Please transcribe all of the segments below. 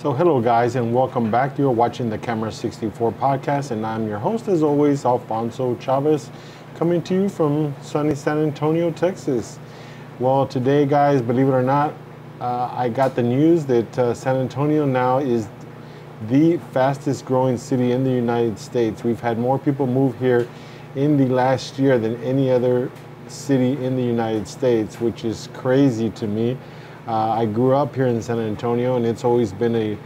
So hello guys and welcome back. You're watching the Camera 64 podcast and I'm your host as always, Alfonso Chavez, coming to you from sunny San Antonio, Texas. Well, today guys, believe it or not, I got the news that San Antonio now is the fastest growing city in the United States. We've had more people move here in the last year than any other city in the United States, which is crazy to me. I grew up here in San Antonio and it's always been a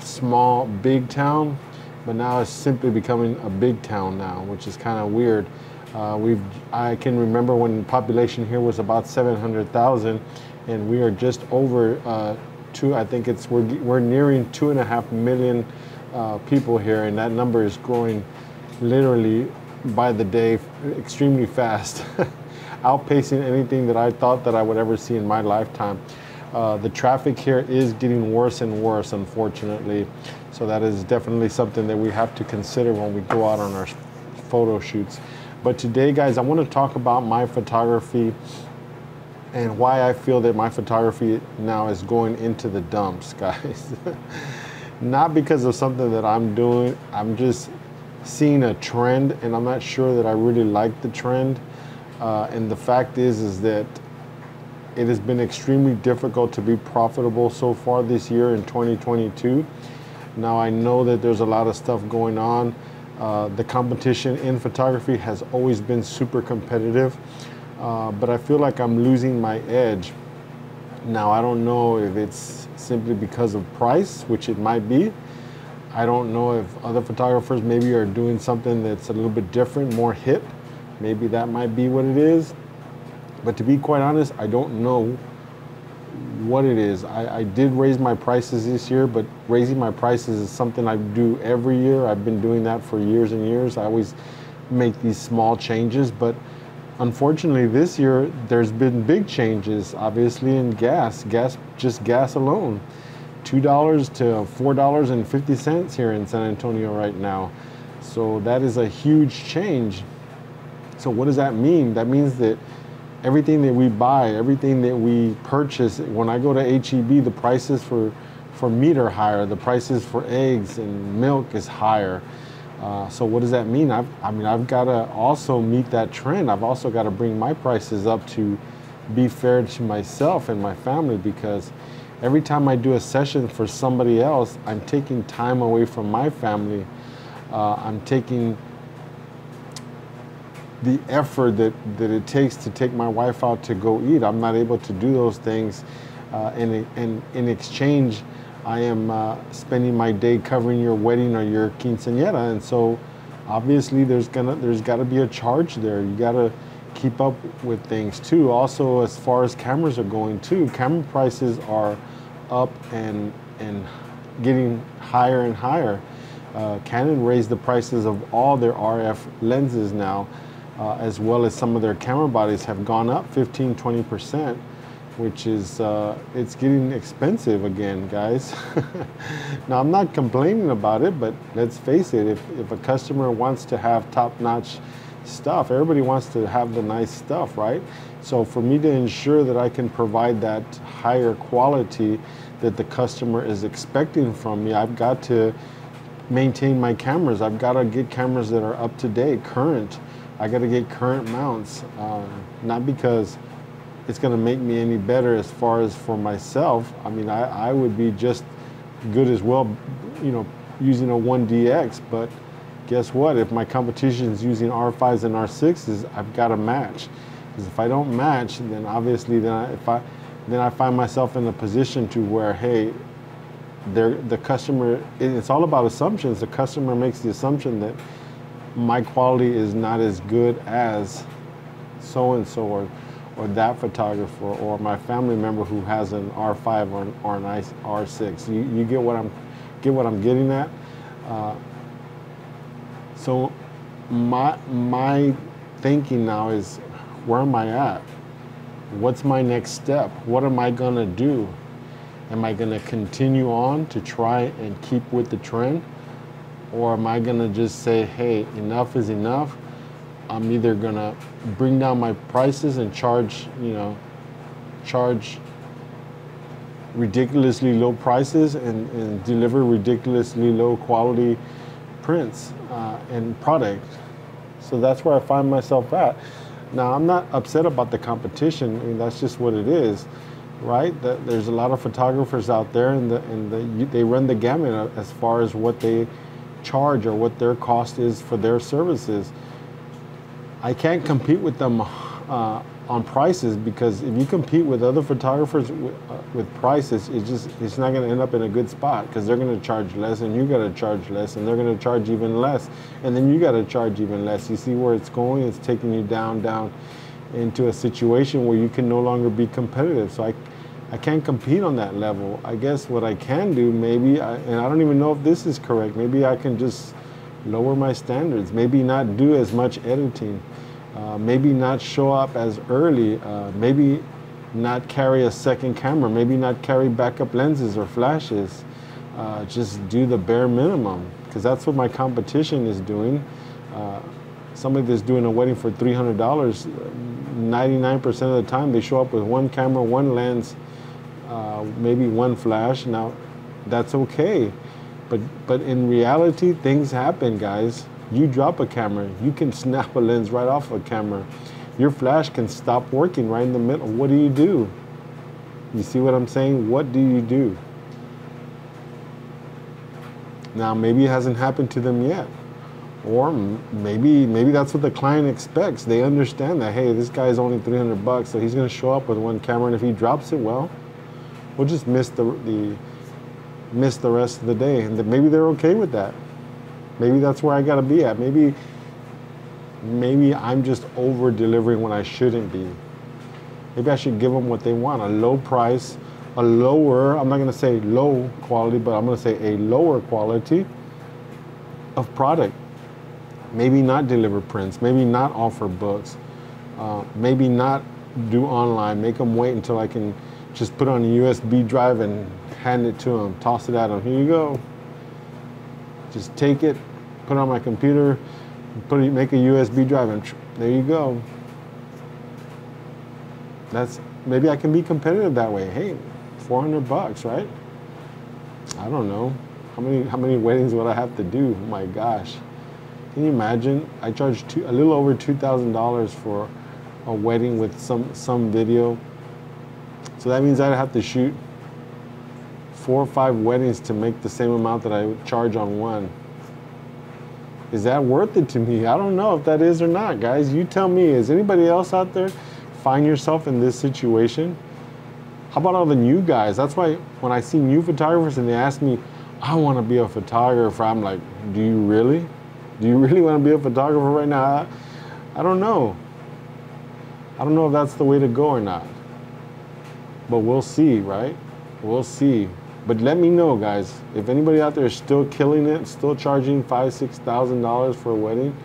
small, big town, but now it's simply becoming a big town now, which is kind of weird. I can remember when the population here was about 700,000 and we are just over I think we're nearing 2.5 million people here, and that number is growing literally by the day extremely fast, outpacing anything that I thought that I would ever see in my lifetime. The traffic here is getting worse and worse, unfortunately. So that is definitely something that we have to consider when we go out on our photo shoots. But today, guys, I want to talk about my photography and why I feel that my photography now is going into the dumps, guys. Not because of something that I'm doing. I'm just seeing a trend, and I'm not sure that I really like the trend. And the fact is that it has been extremely difficult to be profitable so far this year in 2022. Now I know that there's a lot of stuff going on. The competition in photography has always been super competitive, but I feel like I'm losing my edge. Now I don't know if it's simply because of price, which it might be. I don't know if other photographers maybe are doing something that's a little bit different, more hip. Maybe that might be what it is. But to be quite honest, I don't know what it is. I did raise my prices this year, but raising my prices is something I do every year. I've been doing that for years and years. I always make these small changes, but unfortunately this year there's been big changes, obviously, in gas alone. $2 to $4.50 here in San Antonio right now. So that is a huge change. So what does that mean? That means that everything that we buy, everything that we purchase, when I go to H-E-B, the prices for meat are higher, the prices for eggs and milk is higher. So what does that mean? I've got to also meet that trend. I've also got to bring my prices up to be fair to myself and my family, because every time I do a session for somebody else, I'm taking time away from my family. I'm taking the effort that it takes to take my wife out to go eat. I'm not able to do those things. And in exchange, I am spending my day covering your wedding or your quinceañera. And so obviously there's got to be a charge there. You got to keep up with things too. Also, as far as cameras are going too, camera prices are up and getting higher and higher. Canon raised the prices of all their RF lenses now. As well as some of their camera bodies have gone up 15-20%, which is, it's getting expensive again, guys. Now, I'm not complaining about it, but let's face it, if a customer wants to have top-notch stuff, everybody wants to have the nice stuff, right? So for me to ensure that I can provide that higher quality that the customer is expecting from me, I've got to maintain my cameras. I've got to get cameras that are up to date, current. I got to get current mounts, not because it's going to make me any better as far as for myself. I mean, I would be just good as well, using a 1DX, but guess what? If my competition is using R5s and R6s, I've got to match. Because if I don't match, then obviously then I find myself in a position to where, hey, the customer, it's all about assumptions. The customer makes the assumption that my quality is not as good as so-and-so or that photographer or my family member who has an R5 or an R6. You get what I'm getting at? So my thinking now is, where am I at? What's my next step? What am I gonna do? Am I gonna continue on to try and keep with the trend? Or am I gonna just say, hey, enough is enough? I'm either gonna bring down my prices and charge ridiculously low prices and deliver ridiculously low quality prints and product. So that's where I find myself at. Now, I'm not upset about the competition. I mean, that's just what it is, right? There's a lot of photographers out there, and they run the gamut as far as what they charge or what their cost is for their services. I can't compete with them on prices, because if you compete with other photographers with prices, it's not going to end up in a good spot, because they're going to charge less and you got to charge less, and they're going to charge even less, and then you got to charge even less. You see where it's going? It's taking you down into a situation where you can no longer be competitive. So I can't compete on that level. I guess what I can do, maybe, and I don't even know if this is correct, maybe I can just lower my standards, maybe not do as much editing. Maybe not show up as early, maybe not carry a second camera, maybe not carry backup lenses or flashes, just do the bare minimum, because that's what my competition is doing. Somebody that's doing a wedding for $300, 99% of the time they show up with one camera, one lens, maybe one flash. Now, that's okay, but in reality, things happen, guys. You drop a camera, you can snap a lens right off a camera. Your flash can stop working right in the middle. What do? You see what I'm saying? What do you do? Now, maybe it hasn't happened to them yet. Or maybe that's what the client expects. They understand that, hey, this guy's only $300, so he's gonna show up with one camera, and if he drops it, well, we'll just miss the rest of the day. And maybe they're okay with that. Maybe that's where I gotta be at. Maybe I'm just over delivering when I shouldn't be. Maybe I should give them what they want, a low price, a lower, I'm not gonna say low quality, but I'm gonna say a lower quality of product. Maybe not deliver prints, maybe not offer books, maybe not do online, make them wait until I can just put on a USB drive and hand it to them, toss it at them, here you go. Just take it, put it on my computer, make a USB drive, and there you go. Maybe I can be competitive that way. Hey, $400, right? I don't know. How many weddings would I have to do? Oh my gosh. Can you imagine? I charged a little over $2,000 for a wedding with some video. So that means I'd have to shoot 4 or 5 weddings to make the same amount that I would charge on one. Is that worth it to me? I don't know if that is or not, guys. You tell me. Is anybody else out there find yourself in this situation? How about all the new guys? That's why when I see new photographers and they ask me, I want to be a photographer, I'm like, do you really? Do you really want to be a photographer right now? I don't know. I don't know if that's the way to go or not. But we'll see, right? We'll see. But let me know, guys, if anybody out there is still killing it, still charging $5,000, $6,000 for a wedding.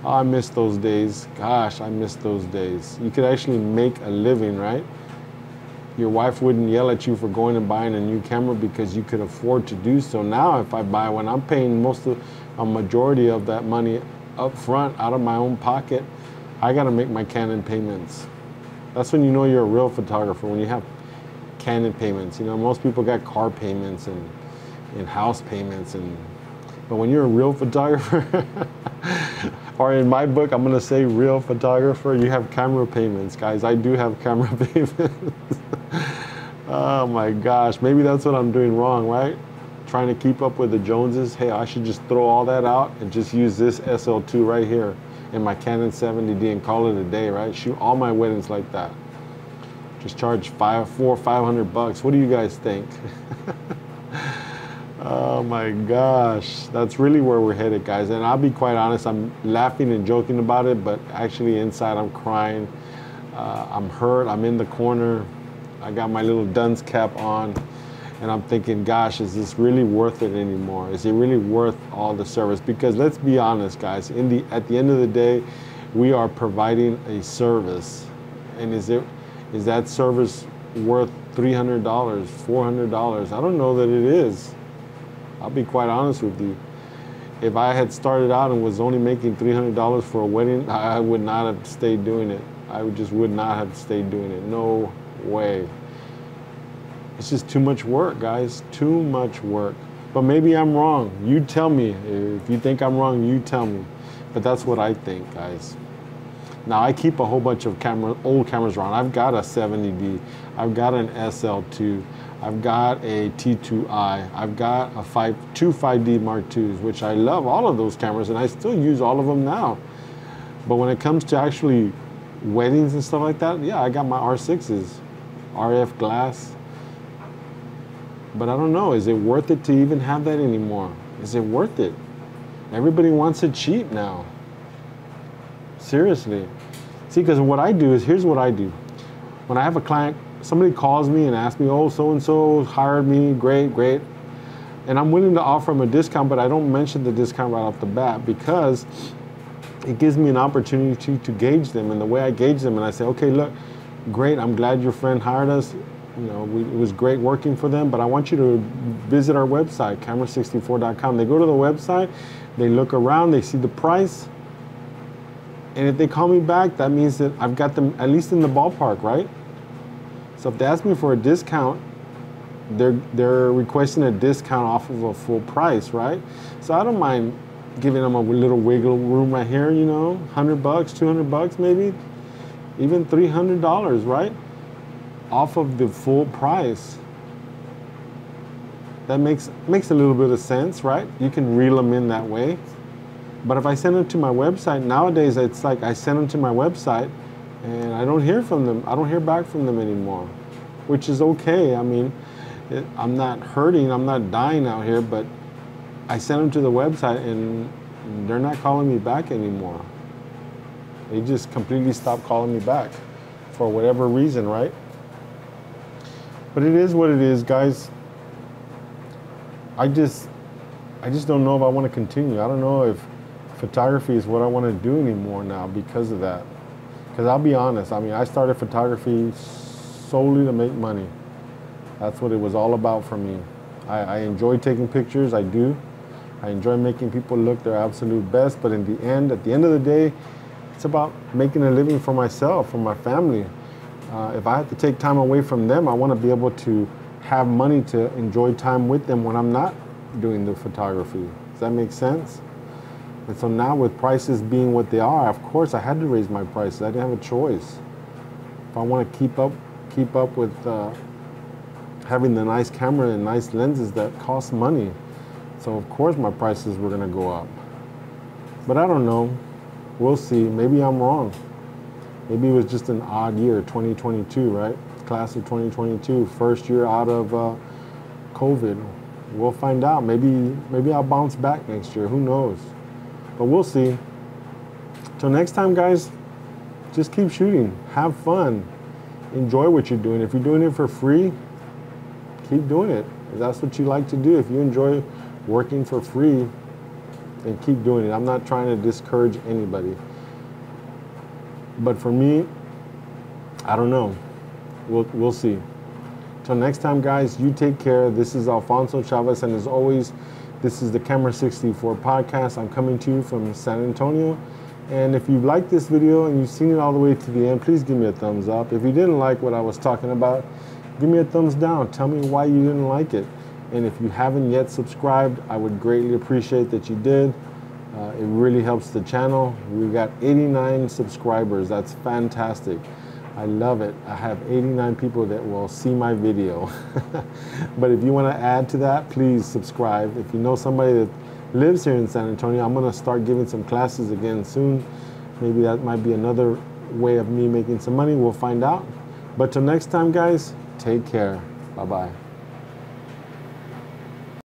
Oh, I miss those days. Gosh, I miss those days. You could actually make a living, right? Your wife wouldn't yell at you for going and buying a new camera because you could afford to do so. Now, if I buy one, I'm paying a majority of that money up front out of my own pocket. I got to make my Canon payments. That's when you know you're a real photographer, when you have Canon payments. You know, most people got car payments and house payments, but when you're a real photographer, or in my book, I'm gonna say real photographer, you have camera payments, guys. I do have camera payments. Oh my gosh, maybe that's what I'm doing wrong, right? Trying to keep up with the Joneses. Hey, I should just throw all that out and just use this SL2 right here in my Canon 70D and call it a day, right? Shoot all my weddings like that. Just charge $400 or $500. What do you guys think? Oh my gosh, that's really where we're headed, guys. And I'll be quite honest, I'm laughing and joking about it, but actually inside I'm crying. I'm hurt, I'm in the corner. I got my little dunce cap on, and I'm thinking, gosh, is this really worth it anymore? Is it really worth all the service? Because let's be honest, guys, at the end of the day, we are providing a service. And is that service worth $300, $400? I don't know that it is. I'll be quite honest with you. If I had started out and was only making $300 for a wedding, I would not have stayed doing it. I just would not have stayed doing it. No way. It's just too much work, guys, too much work. But maybe I'm wrong. You tell me. If you think I'm wrong, you tell me. But that's what I think, guys. Now, I keep a whole bunch of old cameras around. I've got a 70D. I've got an SL2. I've got a T2i. I've got two 5D Mark IIs, which I love all of those cameras, and I still use all of them now. But when it comes to actually weddings and stuff like that, yeah, I got my R6s, RF glass. But I don't know, is it worth it to even have that anymore? Is it worth it? Everybody wants it cheap now. Seriously. See, because what I do is, here's what I do. When I have a client, somebody calls me and asks me, oh, so-and-so hired me, great. And I'm willing to offer them a discount, but I don't mention the discount right off the bat because it gives me an opportunity to gauge them. And the way I gauge them, and I say, okay, look, great, I'm glad your friend hired us. You know, it was great working for them, but I want you to visit our website, camera64.com. They go to the website, they look around, they see the price, and if they call me back, that means that I've got them at least in the ballpark, right? So if they ask me for a discount, they're requesting a discount off of a full price, right? So I don't mind giving them a little wiggle room right here, you know, $100, $200 maybe, even $300, right? Off of the full price. That makes a little bit of sense, right? You can reel them in that way. But if I send them to my website, nowadays it's like I send them to my website and I don't hear from them. I don't hear back from them anymore, which is okay. I mean, I'm not hurting, I'm not dying out here, but I send them to the website and they're not calling me back anymore. They just completely stopped calling me back for whatever reason, right? But it is what it is, guys. I just don't know if I want to continue. I don't know if photography is what I want to do anymore now because of that. Because I'll be honest, I mean, I started photography solely to make money. That's what it was all about for me. I enjoy taking pictures, I do. I enjoy making people look their absolute best, but at the end of the day, it's about making a living for myself, for my family. If I have to take time away from them, I want to be able to have money to enjoy time with them when I'm not doing the photography. Does that make sense? And so now with prices being what they are, of course I had to raise my prices. I didn't have a choice. If I want to keep up with having the nice camera and nice lenses that cost money. So of course my prices were going to go up. But I don't know. We'll see. Maybe I'm wrong. Maybe it was just an odd year, 2022, right? Class of 2022, first year out of COVID. We'll find out. Maybe I'll bounce back next year. Who knows? But we'll see. Till next time, guys, just keep shooting. Have fun. Enjoy what you're doing. If you're doing it for free, keep doing it. If that's what you like to do. If you enjoy working for free, then keep doing it. I'm not trying to discourage anybody. But for me, I don't know. We'll see. Till next time, guys, you take care. This is Alfonso Chavez, and as always, this is the Camera 64 podcast. I'm coming to you from San Antonio. And if you liked this video and you've seen it all the way to the end, please give me a thumbs up. If you didn't like what I was talking about, give me a thumbs down. Tell me why you didn't like it. And if you haven't yet subscribed, I would greatly appreciate that you did. It really helps the channel. We got 89 subscribers. That's fantastic. I love it. I have 89 people that will see my video. But if you want to add to that, please subscribe. If you know somebody that lives here in San Antonio, I'm going to start giving some classes again soon. Maybe that might be another way of me making some money. We'll find out. But till next time, guys, take care. Bye-bye.